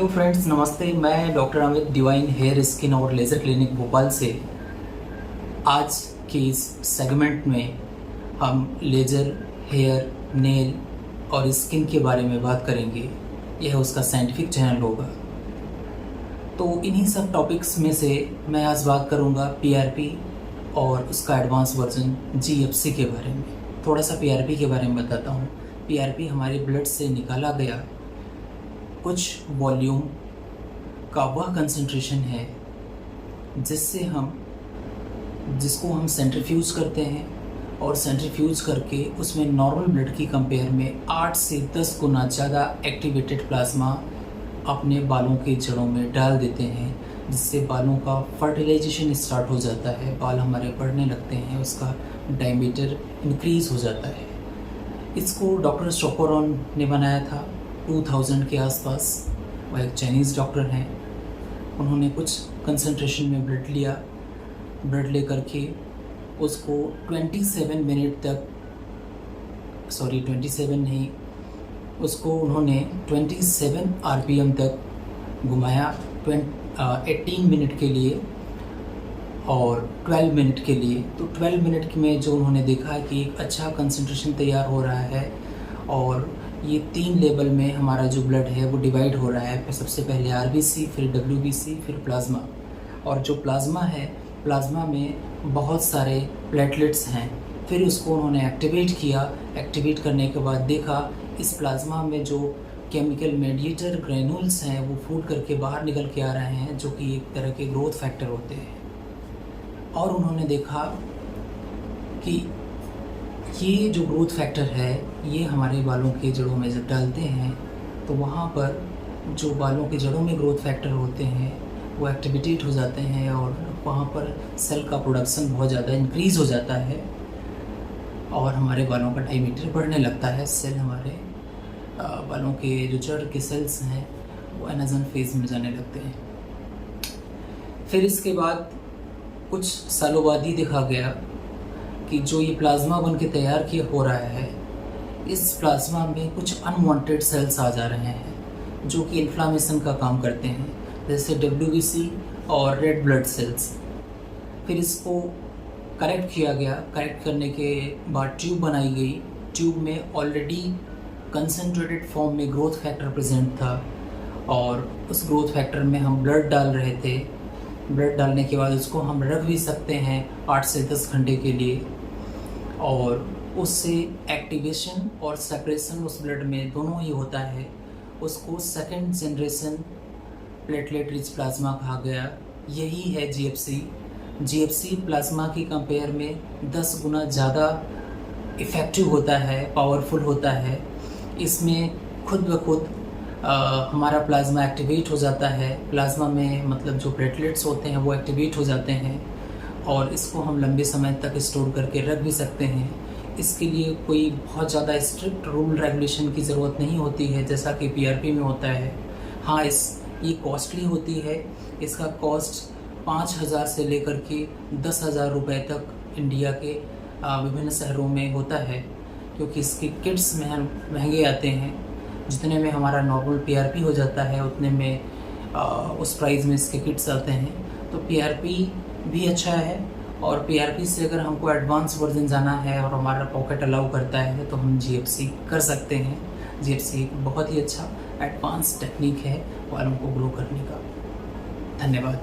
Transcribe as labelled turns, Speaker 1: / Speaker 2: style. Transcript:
Speaker 1: Hello friends, नमस्ते। मैं doctor Amit, divine hair skin और लेज़र क्लिनिक भोपाल से। आज के इस सेगमेंट में हम लेज़र, हेयर, नेल और स्किन के बारे में बात करेंगे। यह उसका साइंटिफिक चैनल होगा। तो इन्हीं सब टॉपिक्स में से मैं आज बात करूंगा पीआरपी और उसका एडवांस वर्जन जीएफसी के बारे में। थोड़ा सा पीआरपी के बारे में बताता हूँ। पीआरपी हमारे ब्लड से निकाला गया कुछ वॉल्यूम का वह कंसंट्रेशन है जिसको हम सेंट्रीफ्यूज करते हैं, और सेंट्रीफ्यूज करके उसमें नॉर्मल ब्लड की कंपेयर में 8 से 10 गुना ज़्यादा एक्टिवेटेड प्लाज्मा अपने बालों के जड़ों में डाल देते हैं, जिससे बालों का फर्टिलाइजेशन स्टार्ट हो जाता है। बाल हमारे बढ़ने लगते हैं, उसका डायमीटर इंक्रीज़ हो जाता है। इसको डॉक्टर शोकोरॉन ने बनाया था 2000 के आसपास। वह एक चाइनीज़ डॉक्टर हैं। उन्होंने कुछ कंसंट्रेशन में ब्लड ले करके उसको 27 मिनट तक, 27 नहीं, उसको उन्होंने 27 आरपीएम तक घुमाया 18 मिनट के लिए और 12 मिनट के लिए। तो 12 मिनट में जो उन्होंने देखा कि एक अच्छा कंसंट्रेशन तैयार हो रहा है, और ये 3 लेवल में हमारा जो ब्लड है वो डिवाइड हो रहा है। सबसे पहले आरबीसी, फिर डब्ल्यूबीसी, फिर प्लाज्मा। और जो प्लाज्मा है, प्लाज्मा में बहुत सारे प्लेटलेट्स हैं। फिर उसको उन्होंने एक्टिवेट किया। एक्टिवेट करने के बाद देखा इस प्लाज्मा में जो केमिकल मेडिएटर ग्रेनुल्स हैं वो फूट करके बाहर निकल के आ रहे हैं, जो कि एक तरह के ग्रोथ फैक्टर होते हैं। और उन्होंने देखा कि ये जो ग्रोथ फैक्टर है ये हमारे बालों के जड़ों में जब डालते हैं तो वहाँ पर जो बालों के जड़ों में ग्रोथ फैक्टर होते हैं वो एक्टिवेटेड हो जाते हैं, और वहाँ पर सेल का प्रोडक्शन बहुत ज़्यादा इंक्रीज़ हो जाता है और हमारे बालों का डायमीटर बढ़ने लगता है। सेल हमारे बालों के जो जड़ के सेल्स हैं वो एनाजन फेज में जाने लगते हैं। फिर इसके बाद कुछ सालों बाद ही देखा गया कि जो ये प्लाज्मा बन के तैयार किया हो रहा है, इस प्लाज्मा में कुछ अनवांटेड सेल्स आ जा रहे हैं जो कि इन्फ्लामेशन का काम करते हैं, जैसे डब्ल्यूबीसी और रेड ब्लड सेल्स। फिर इसको करेक्ट किया गया। करेक्ट करने के बाद ट्यूब बनाई गई। ट्यूब में ऑलरेडी कंसनट्रेटेड फॉर्म में ग्रोथ फैक्टर प्रेजेंट था, और उस ग्रोथ फैक्टर में हम ब्लड डाल रहे थे। ब्लड डालने के बाद उसको हम रख भी सकते हैं 8 से 10 घंटे के लिए, और उससे एक्टिवेशन और सेपरेशन उस ब्लड में दोनों ही होता है। उसको second generation platelet rich plasma कहा गया। यही है जीएफसी। जीएफसी प्लाज्मा की कंपेयर में 10 गुना ज़्यादा इफ़ेक्टिव होता है, पावरफुल होता है। इसमें खुद ब खुद हमारा प्लाज्मा एक्टिवेट हो जाता है। प्लाज्मा में मतलब जो प्लेटलेट्स होते हैं वो एक्टिवेट हो जाते हैं, और इसको हम लंबे समय तक स्टोर करके रख भी सकते हैं। इसके लिए कोई बहुत ज़्यादा स्ट्रिक्ट रूल रेगुलेशन की ज़रूरत नहीं होती है, जैसा कि पीआरपी में होता है। हाँ, ये कॉस्टली होती है। इसका कॉस्ट 5,000 से लेकर के 10,000 रुपये तक इंडिया के विभिन्न शहरों में होता है, क्योंकि इसके किट्स महंगे आते हैं। जितने में हमारा नॉर्मल पीआरपी हो जाता है उतने में उस प्राइस में इसके किट्स आते हैं। तो पीआरपी भी अच्छा है, और पीआरपी से अगर हमको एडवांस वर्जन जाना है और हमारा पॉकेट अलाउ करता है तो हम जीएफसी कर सकते हैं। जीएफसी बहुत ही अच्छा एडवांस टेक्निक है बालों को ग्रो करने का। धन्यवाद।